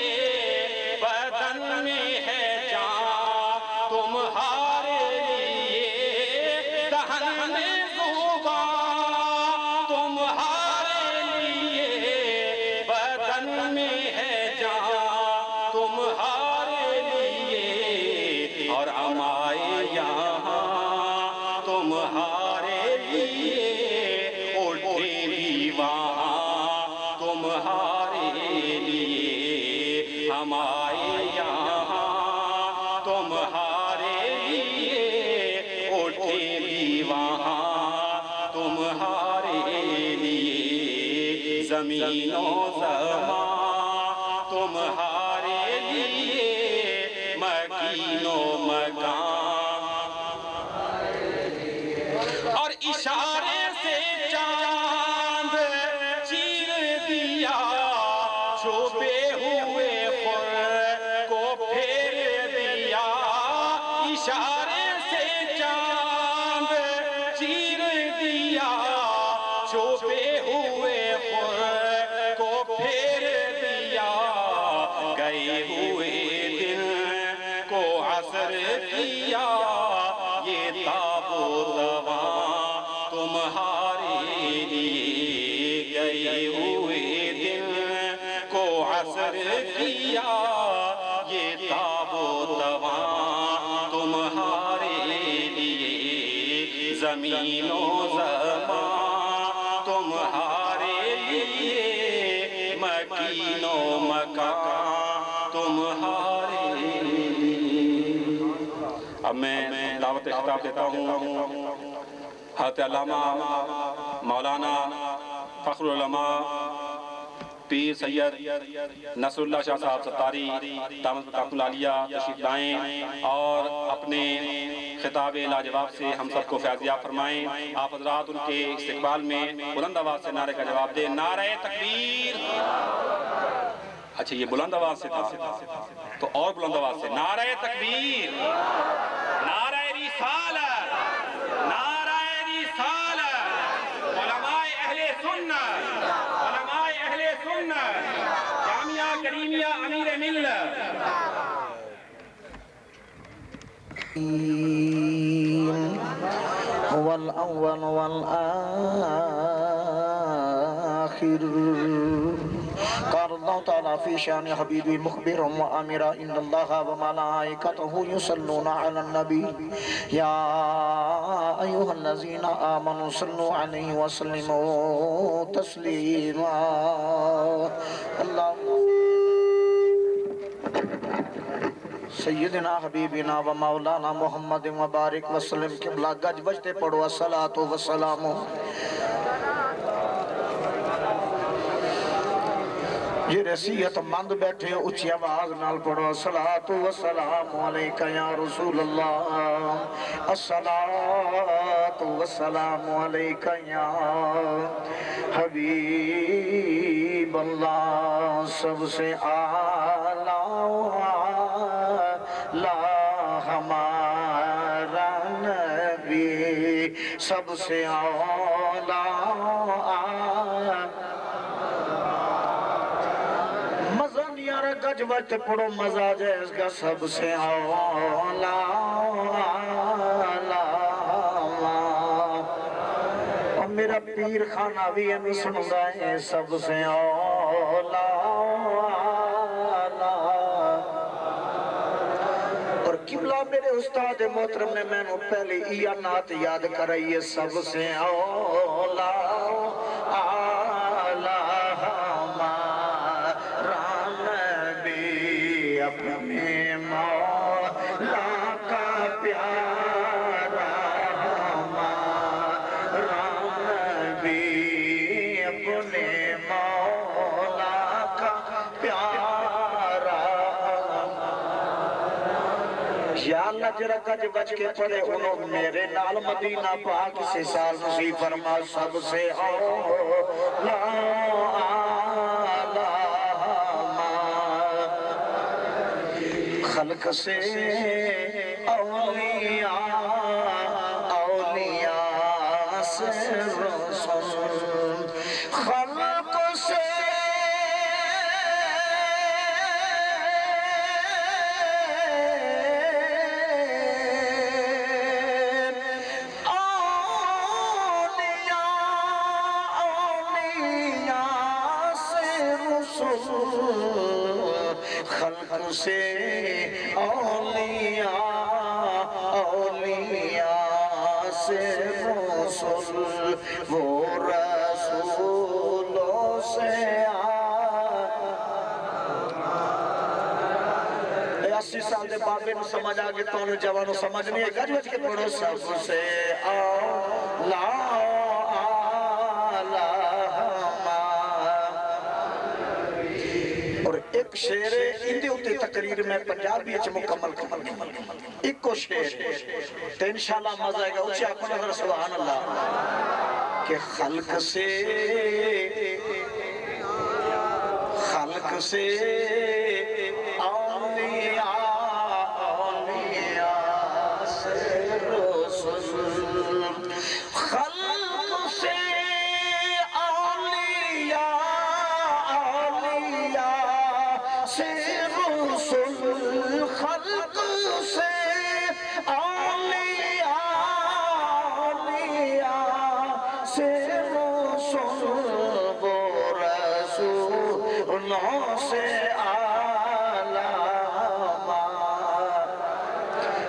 بدن میں ہے جان تمہارے لیے دہن میں زبان تمہارے لیے بدن میں ہے جان تمہارے لیے اور ہمارے یہاں تمہارے لیے اٹھے بھی وہاں تمہارے لیے ہمارے یہاں تمہارے لیے اٹھے بھی وہاں تمہارے لیے زمین و زمان تمہارے لیے مکین و مکان اور اشارے سے چاند چیر دیا چھپے ہوئے خور کو پھیر دیا اشارے سے عصر کیا یہ تاب و رواں تمہارے لیے گئے ہوئے دن کو عصر کیا یہ تاب و رواں تمہارے لیے زمین و زمان تمہارے لیے مکین و مکان تمہارے لیے۔ اب میں دعوت خطاب دیتا ہوں حضرت علامہ مولانا فخر العلماء پیر سید نصر اللہ شاہ صاحب ستاری دامت برکاتہ العالیہ تشریف لائیں اور اپنے خطاب لاجواب سے ہم سب کو فیضیاب فرمائیں۔ آپ حضرات ان کے استقبال میں بلند آواز سے نعرے کا جواب دیں۔ نعرہ تکبیر۔ اچھا یہ بلند آواز سے تھا تو اور بلند آواز سے نعرہ تکبیر، نعرہ رسالت، نعرہ رسالت، علماء اہل سنت، علماء اہل سنت، جامعہ کریمیہ امیر ملت۔ هو الأول والآخر قال الله تعالى في شان حبيبي مخبرا وآمرا إن الله وملائكته يصلون على النبي يا أيها الذين آمنوا صلوا عليه وسلموا تسليما اللهم سیدنا حبیبنا و مولانا محمد مبارک وسلم قبلہ گج بجتے پڑھو الصلاة والسلام۔ یہ رسیت مند بیٹھے اچھی آواز نال پڑھو الصلاة والسلام علیکہ یا رسول اللہ، الصلاة والسلام علیکہ یا حبیب اللہ، سب سے اعلیٰ ہمارا نبی، سب سے اعلیٰ مزہ نہیں آ رہا گج وقت پڑھو مزہ جیس کا سب سے اعلیٰ اور میرا پیر خانہ بھی ہمیں سن رہے سب سے اعلیٰ اور قبلہ میرے استاد محترم نے میں نے پہلے یہ نعت یاد کرائیے سب سے اعلیٰ ہمارا نبی اپنے مولا کا پیارا ہمارا نبی اپنے مولا کا پیارا یا اللہ جرا گج بچ کے پڑھے انہوں میرے نال مدینہ پاک سے سال نصیب فرما سب سے اعلیٰ خلق سے اولیاء اولیاء سے رسول خلق سے خلق سے اولیاء اولیاء سے رسول وہ رسولوں سے اسی سال دے بابے نو سمجھ آگے تو انہوں جوانوں سمجھ نہیں ہے گج بچ کے پڑھو سب سے اولیاء ایک شعر اندے ہوتے تقریر میں پنجابی اچھ مکمل ایک کو شعر تو انشاءاللہ مزہ آئے گا اچھے آپ کو نظر سبحان اللہ کہ خلق سے اولیاء اولیاء سے رسول خلق سے سے رسول خلق سے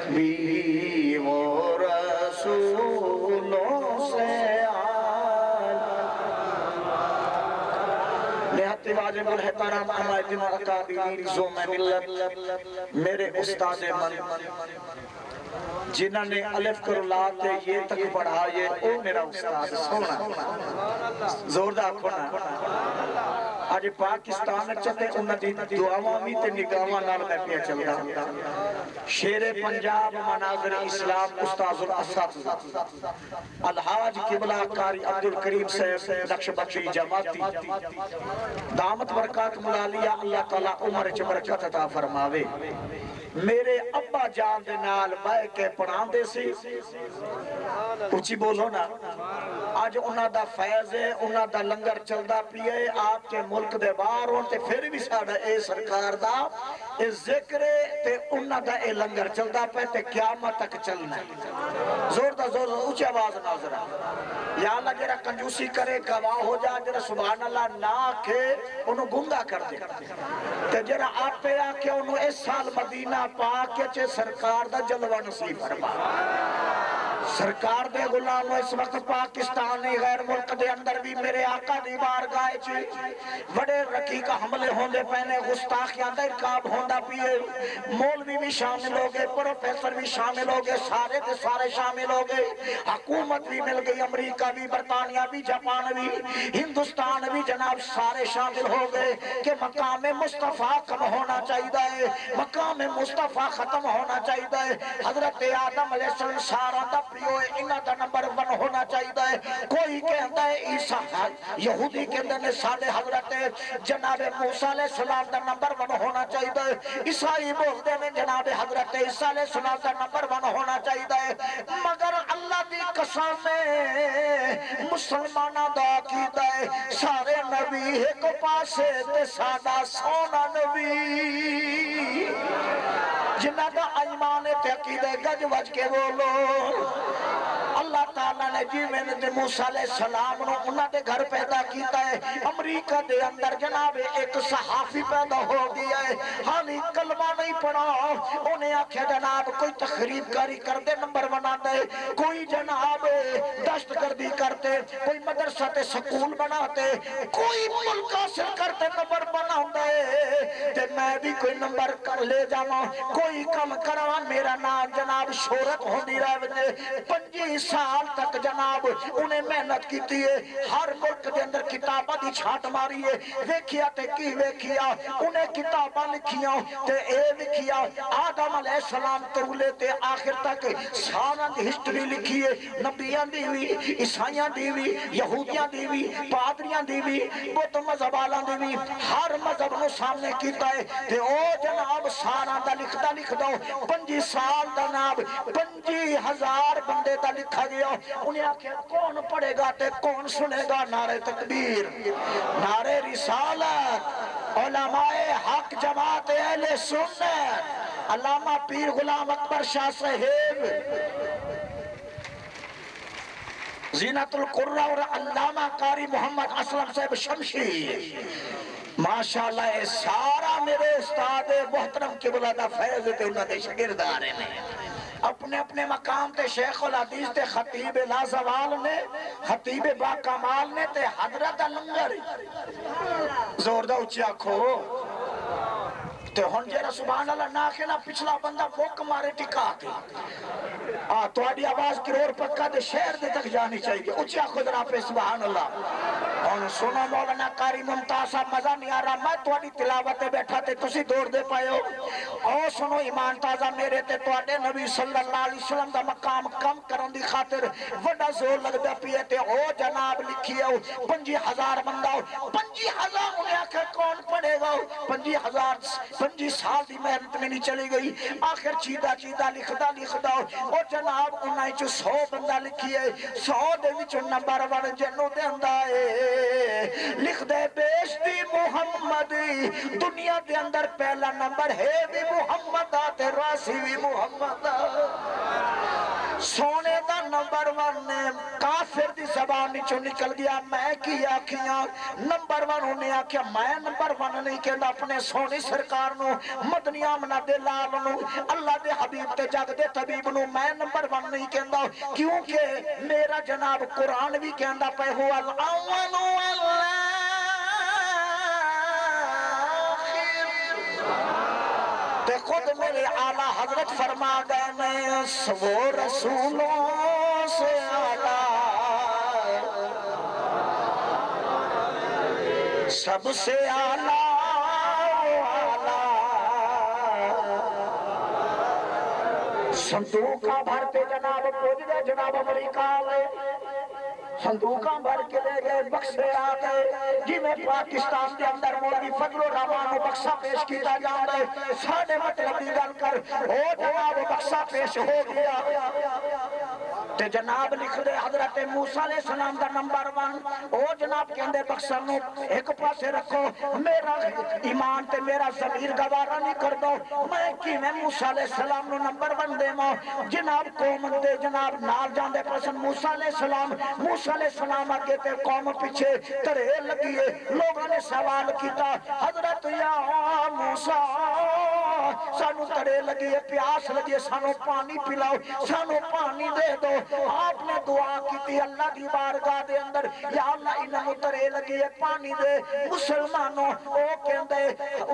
بھی وہ رسولوں سے نہایت واجب الحترام حمایتین اکابرین زوم ملت میرے استاد من جنہوں نے الف کرلاتے یہ تک پڑھا یہ او میرا استاد سونا زوردہ کھونا آج پاکستان چلے انہ دی دعاواں بھی تے نگاواں نال میں پیا چل رہا شیر پنجاب مناظر اسلام استاذ الاساتذہ الحاج قبلہ قاری عبدالکریم صاحب نقش بخشی جماعتی دامت برکات ملالیہ اللہ تعالیٰ عمر چ برکت عطا فرماوے میرے ابا جان دے نال بائے کے پڑھان دے سی اچھی بولو نا آج انہاں دا فیض ہے انہاں دا لنگر چلدا پیئے آپ کے ملک دے باہر ہون تے پھر بھی ساڑھا اے سرکار دا اے ذکر تے انہاں دا اے لنگر چلدا پہ تے قیامت تک چلنا ہے زور دا زور اچھی آواز ناظرہ یا اللہ جرہ کنجوسی کرے گواہ ہو جا جرہ سبحان اللہ نہ کے انہوں گنگا کر دے تے جرہ آپ پہ آکے انہوں اس سال مدینہ پاک چے سرکار دا جلوہ نصیب فرما سرکار دے غلام اس وقت پاکستانی غیر ملک دے اندر بھی میرے آقا دی بارگاہ چی بڑے رقیقہ حملے ہوندے پہنے گستاخیاں دے ارکاب ہوندہ پیئے مولوی بھی شامل ہو گئے پروفیسر بھی شامل ہو گئے سارے دے سارے شامل ہو گئے حکومت بھی مل گئی امریکہ بھی برطانیہ بھی جاپان بھی ہندوستان بھی جناب سارے شامل ہو گئے کہ مقام مصطفیٰ کم ہونا چاہیے مقام مصطفیٰ ختم ہونا چاہیے حضرت آدم علیہ السلام سارا دا پریو انہا دا نمبر 1 ہونا چاہیے کوئی کہتا ہے عیسیٰ یہودی کہتے ہیں سادے حضرت جناب موسیٰ علیہ السلام دا نمبر 1 ہونا چاہیے عیسائی بولتے ہیں جناب حضرت عیسیٰ علیہ السلام دا نمبر 1 ہونا چاہیے مگر اللہ دی قسم میں مسلمانہ دا کیتا ہے سارے نبی ایک پاسے تے سادہ سونا نبی جنہ دا ایمان تقیدے گج وج کے بولو اللہ تعالیٰ نے جی میں نے موسیٰ علیہ السلام نے انہاں دے گھر پیدا کیتا ہے امریکہ دے اندر جناب ایک صحافی پیدا ہو گیا ہے حالی کلمہ نہیں پڑھا انہیں آکھے جناب کوئی تخریب کاری کر دے نمبر بنا دے کوئی جناب دشت گردی کرتے کوئی مدرسہ تے سکول بناتے کوئی ملک حاصل کرتے نمبر بنا دے تے میں بھی کوئی نمبر کر لے جانا کوئی کم کروا میرا نام جناب شہرت ہوندی رہے 25 سال تک جناب انہیں محنت کی تھی ہر ملک دے اندر کتابہ دی چھانٹ ماری ہے ویکھیا تے کی ویکھیا انہیں کتابہ لکھیا تے اے لکھیا آدم علیہ السلام ترولے تے آخر تک سارا دی ہسٹری لکھی ہے نبیاں دی ہوئی عیسائیاں دی ہوئی یہودیاں دی ہوئی پادریاں دی ہوئی بت مذہبالاں دی ہوئی ہر مذہب نو سامنے کیتا ہے تے او جناب سارا دا لکھدا لکھ دو 25 سال دا نام 25,000 بندے دا لکھا گیا انہیں آکھے کون پڑھے گا تے کون سنے گا نعرہ تکبیر نعرہ رسالت علماء حق جماعت اہل سنت علامہ پیر غلام اکبر شاہ صاحب زینت القرہ اور علامہ قاری محمد اسلم صاحب شمشیر ماشاءاللہ اے سارا میرے استاد محترم قبلہ دا فیض تے انہاں دے شاگردار نے اپنے اپنے مقام تے شیخ الحدیث تے خطیب لازوال نے خطیب باکمال نے تے حضرت لنگر زوردہ اچھی آکھو تے ہن جیرا سبحان اللہ ناکھنا پچھلا بندہ فوق مارے ٹکا کے تو آڈی آواز کرور پکا دے شہر دے تک جانی چاہیے اچھی آکھو ذرا پہ سبحان اللہ اور سنو مولانا قاری ممتاز صاحب مزہ نہیں آ رہا میں تو آڈی تلاوت بیٹھا تے تسی دور دے پائے ہو اور سنو ایمان تازہ میرے تے تو آڈے نبی صلی اللہ علیہ وسلم دا مقام کم کرن دی خاطر وڈا زور لگ دا پیے تے او جناب لکھی ہو 25,000 بندہ ہو 25,000 انہیں آخر کون پڑے گا 25 سال دی محنت میں نہیں چلی گئی آخر چیدہ لکھدا اور جناب انہیں جو 100 بندہ لکھی ہے 100 دے وچوں نمبر 1 جنوں دے اندہ ہے لکھ دے بیشتی محمد دنیا دے اندر پہلا نمبر ہے بھی محمد آتے راسی بھی محمد سونے دا نمبر ون نے کافر دی زبان چو نکل گیا میں کی آکھیاں نمبر ون انہیں آکھیا میں نمبر ون نہیں کہنا اپنے سونی سرکار نو مدنی آمنہ دے لال نو اللہ دے حبیب تے جگ دے طبیب نو میں نمبر ون نہیں کہنا کیونکہ میرا جناب قرآن بھی کہنا پہ ہوا الاول والآخر تے خود میرے اعلیٰ حضرت فرما گئے میں وہ رسولوں سے اعلیٰ سب سے اعلیٰ صندوقہ بھر کے جناب پوچھ گئے جناب امریکہ میں صندوقہ بھر کے لے گئے بکسے آ گئے جی میں پاکستان کے اندر مولوی فضل الرحمان و بکسہ پیش کیتا جان گئے ساڑھے مطلب دی گل کر او جناب بکسہ پیش ہو گیا تے جناب لکھ دے حضرت موسیٰ علیہ السلام دا نمبر ون او جناب کہندے بکسہ نو ایک پاسے رکھو میرا ایمان تے میرا ضمیر گوارا نہیں کر دو میں کی میں موسیٰ علیہ السلام نو نمبر ون دے ماں جناب قوم دے جناب نال جان دے پسند موسیٰ علیہ السلام موسیٰ علیہ السلام آگے تے قوم پیچھے ترے لگیے لوگوں نے سوال کیتا حضرت یا موسیٰ سانو ترے لگیے پیاس لگیے سانو پانی پلاؤ سانو پانی دے دو آپ نے دعا کی تھی اللہ دی بارگاہ دے اندر یا اللہ انہوں ترے لگیے پانی دے مسلمانوں او کہندے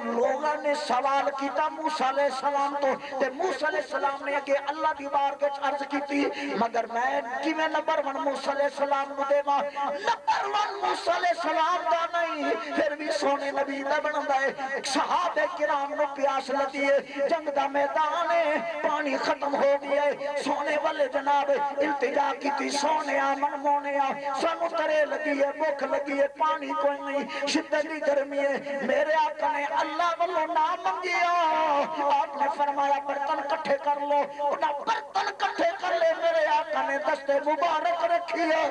لوگوں نے سوال کیتا موسیٰ علیہ السلام تو تے موسیٰ علیہ السلام نے کہ اللہ دی بارگاہ عرض کی تھی مگر میں کی میں نمبر ون موسیٰ علیہ السلام کو دے ماں نمبر ون موسیٰ علیہ السلام دا نہیں پھر بھی سونے نبی دا بندا ہے صحابہ کرام نو پیاس لگی ہے جنگ دا میدان ہے پانی ختم ہو گیا ہے سونے والے جناب التجا کی تھی سونے من مونے سانو ترے لگی ہے بھوک لگی ہے پانی کوئی نہیں شدتی گرمی ہے میرے آقا نے اللہ والو نام منگیا آپ نے فرمایا برتن کٹھے کر لو انہاں برتن کٹھے کر لے میرے آقا نے دست مبارک رکھی ہے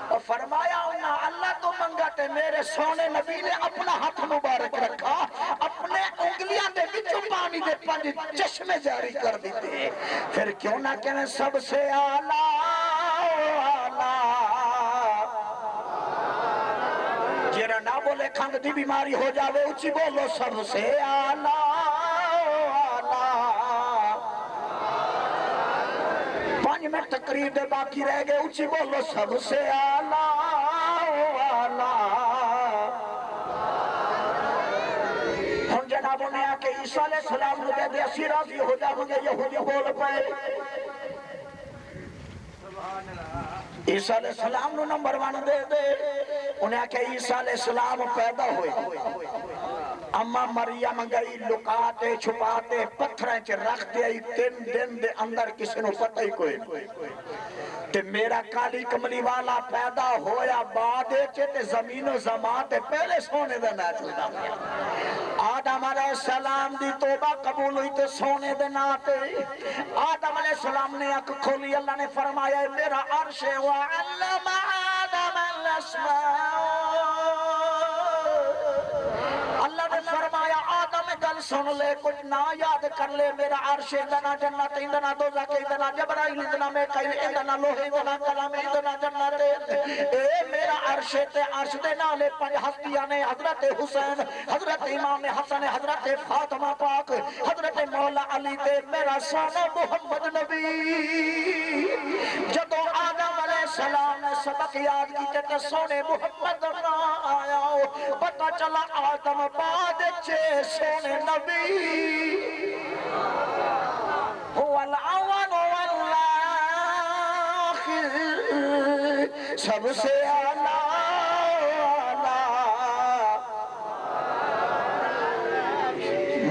اور فرمایا انہاں اللہ تو منگا تے میرے سونے نبی نے اپنا ہاتھ مبارک رکھا اپنے انگلیاں دے بچوں پانی دے پانچ چشمے جاری کر دیتے پھر کیوں نہ کہنے سب سے اعلیٰ جیرا نہ بولے کھنگ دی بیماری ہو جاوے اچھی بولو سب سے اعلیٰ میں تقریر دے باقی رہ گئے اچھی بولو سب سے اعلیٰ ہم جنابوں نے آکے عیسیٰ علیہ السلام نے دے دے اسی راضی ہو جاؤں گے یہودی بول پائے عیسیٰ علیہ السلام نے نمبر ون دے دے انہیں آکے عیسیٰ علیہ السلام پیدا ہوئے اما مریم گئی لکاتے چھپاتے پتھریں چے رکھ دے آئی 3 دن دے اندر کسی نے پتہ ہی کوئی تے میرا کالی کملی والا پیدا ہویا بادے چے تے زمین و زمان تے پہلے سونے دے ناچ دا آدم علیہ السلام دی توبہ قبول ہوئی تے سونے دے ناتے آدم علیہ السلام نے اک کھولی اللہ نے فرمایا میرا عرش وعلم آدم الاسماء اللہ نے فرمایا آدم گل سن لے کچھ نہ یاد کر لے میرا عرش اندنا جنت اندنا دوزخ اندنا جبرائیل اندنا میکائیل اندنا لوح اندنا کلام اندنا جنت اے میرا عرش تے عرش دے نالے 5 ہستیاں نے حضرت حسین حضرت امام حسن حضرت فاطمہ پاک حضرت مولا علی تے میرا سونا محمد نبی جدو آدم علیہ السلام نے سبق یاد کی تے سونے محمد آیا پتہ چلا آدم بعد چے سونے نبی هو الأول والآخر سب سے اعلیٰ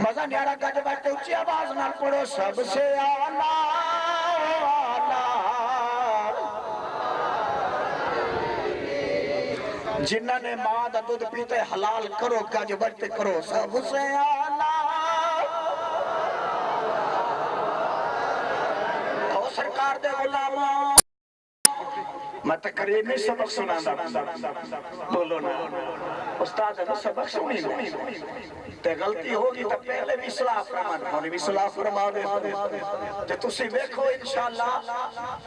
مزہ نیارا گج بیٹھتے اچھی آواز نہ پڑھو سب سے اعلیٰ جنہ نے ماں دا دودھ پیتے حلال کرو گج بڑھتے کرو سب سے اعلیٰ او سرکار دے غلاموں میں تقریبی سبق سنانا بولو نا استاد نے سبق سنی تے غلطی ہوگی تو پہلے بھی اصلاح فرما دے بھی اصلاح فرما دے تے تسی دیکھو انشاءاللہ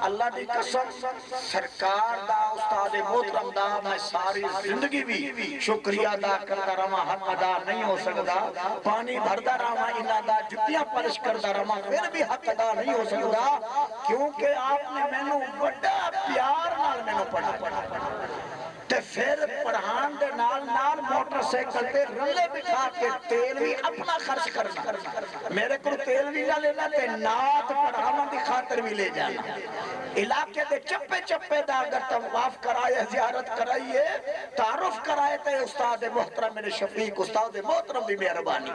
اللہ دی قسم سرکار دا استاد محترم دا میں ساری زندگی بھی شکریہ ادا کرتا رہا حق ادا نہیں ہو سکتا پانی بھردا رہا انہاں دا جتیاں پالش کردا رہا پھر بھی حق ادا نہیں ہو سکتا کیونکہ آپ نے مینوں بڑا پیار نال مینوں پڑھا تے پھر پڑھان دے نال موٹر سائیکل تے رلے بٹھا کے تیل بھی اپنا خرچ کرنا میرے کو تیل بھی نہ لینا تے نعت پڑھاون دی خاطر بھی لے جانا علاقے دے چپے چپے دا اگر طواف کرائے زیارت کرائیے تعارف کرائے تے استاد محترم میرے شفیق استاد محترم دی مہربانی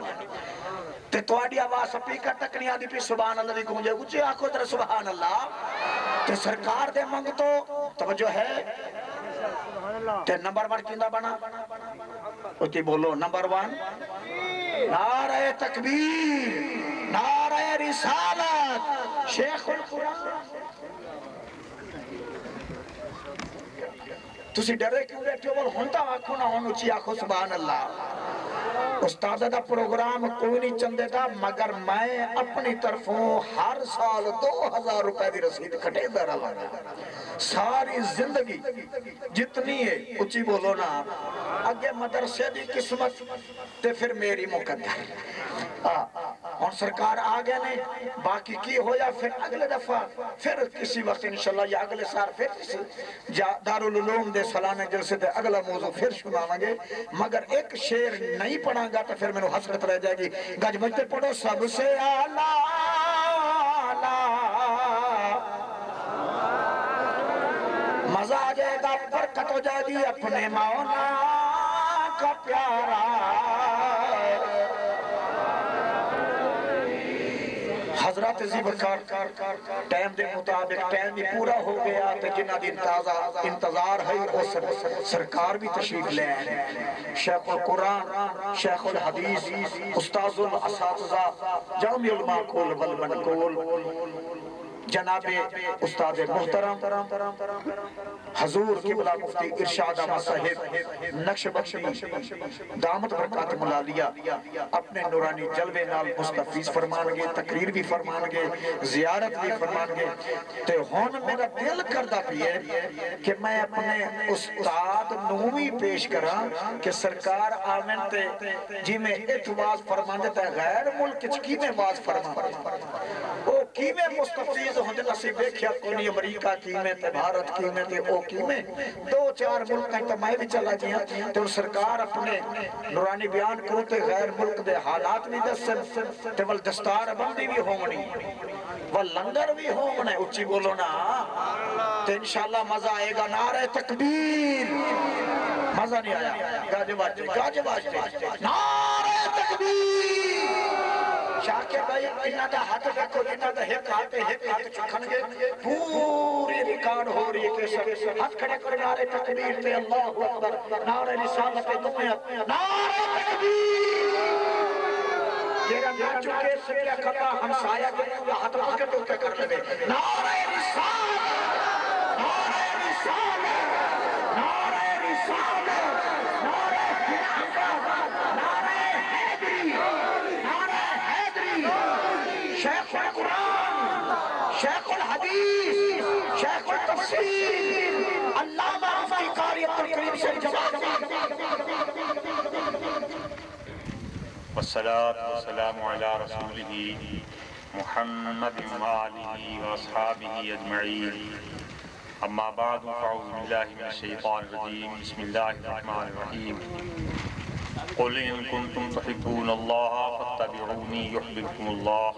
تے تواڈی آواز سپیکر تک نہیں آندی پی سبحان اللہ دی گونجے اونچی آکھو ذرا سبحان اللہ تے سرکار دے منگ تو توجہ ہے تے نمبر 1 کیندا بنا اتی بولو نمبر 1 نعرہ تکبیر نعرہ رسالت شیخ القرآن تسی ڈرے کیوں بیٹھے ہو ہوندا آکھو نہ ہون اچھی آکھو سبحان اللہ استاد دا پروگرام کوئی نہیں چندے دا مگر میں اپنی طرفوں ہر سال 2000 روپے دی رسید کھٹے دا رہا ساری زندگی جتنی ہے اچھی بولو نا اگے مدرسے دی قسمت تے پھر میری مقدر اور سرکار آگے نہیں باقی کی ہویا پھر اگلے دفعہ پھر کسی وقت انشاءاللہ یا اگلے سال پھر کسی دارالعلوم دے سلانے جلسے دے اگلا موضوع پھر سناواں گے مگر ایک شعر نہیں پڑھاں گا تو پھر میں نے حسرت رہ جائے گی گج بجتے پڑھو سب سے اعلیٰ مزہ آ جائے گا برکت ہو جائے گی اپنے مولا کا پیارا حضرات زیبکار ٹائم دے مطابق ٹائم بھی پورا ہو گیا تو جنہ دی انتظار ہے وہ سرکار بھی تشریف لے آئے شیخ القرآن شیخ الحدیث استاذ الاساتذہ جامع المعقول والمنقول جناب استاد محترم حضور قبلہ مفتی ارشاد احمد صاحب نقشبندی دامت برکات ملالیہ اپنے نورانی جلوے نال مستفیض فرمان گے تقریر بھی فرمان گے زیارت بھی فرمان گے تے ہون میرا دل کردہ بھی ہے کہ میں اپنے استاد نوی پیش کرا کہ سرکار آمین تے جی میں اتواز فرمان دیتا ہے غیر ملک چکی میں باز فرمان او کی میں مستفیض ہوندے نصیب دیکھیا کونی امریکہ کی میں تے بھارت کی میں تے او کی میں 2-4 ملک ہیں تو میں بھی چلا جیا تو سرکار اپنے نورانی بیان کرو تے غیر ملک دے حالات بھی دستن تے والدستار بندی بھی ہونی واللنگر بھی ہونے اچھی بولو نا تو انشاءاللہ مزہ آئے گا نعرہ تکبیر مزہ نہیں آیا گاجے باجتے نعرہ تکبیر شاکر بھائی انہاں دا ہاتھ رکھو انہاں دا ہاتھ چکھن گے پوری ریکارڈ ہو رہی ہے کہ ہاتھ کھڑے کرو نعرہ تکبیر تے اللہ اکبر نعرہ رسالت دنیا نعرہ تکبیر جیرا نہ چکے سکیا کھتا ہم سایہ کے ہاتھ پکڑ تو کیا کر لے نعرہ رسالت نعرہ رسالت نعرہ رسالت نعرہ خلافت نعرہ حیدری شیخ القرآن شیخ الحدیث شیخ التفسیر علامہ مفتی قاری عبدالکریم سے جواب والصلاة والسلام على رسوله محمد وآله وأصحابه أجمعين أما بعد فأعوذ بالله من الشيطان الرجيم بسم الله الرحمن الرحيم قل إن كنتم تحبون الله فاتبعوني يحببكم الله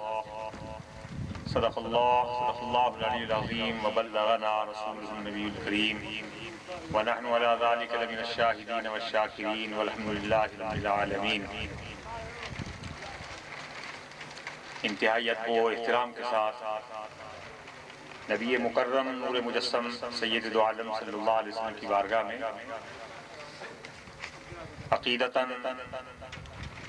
صدق الله العلي العظيم وبلغنا رسوله النبي الكريم ونحن على ذلك لمن الشاهدين والشاكرين والحمد لله رب العالمين انتہائیت و احترام کے ساتھ نبی مکرم نور مجسم سید دو عالم صلی اللہ علیہ وسلم کی بارگاہ میں عقیدتاً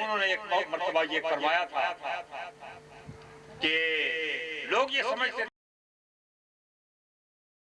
انہوں نے ایک مرتبہ یہ فرمایا تھا کہ لوگ یہ سمجھتے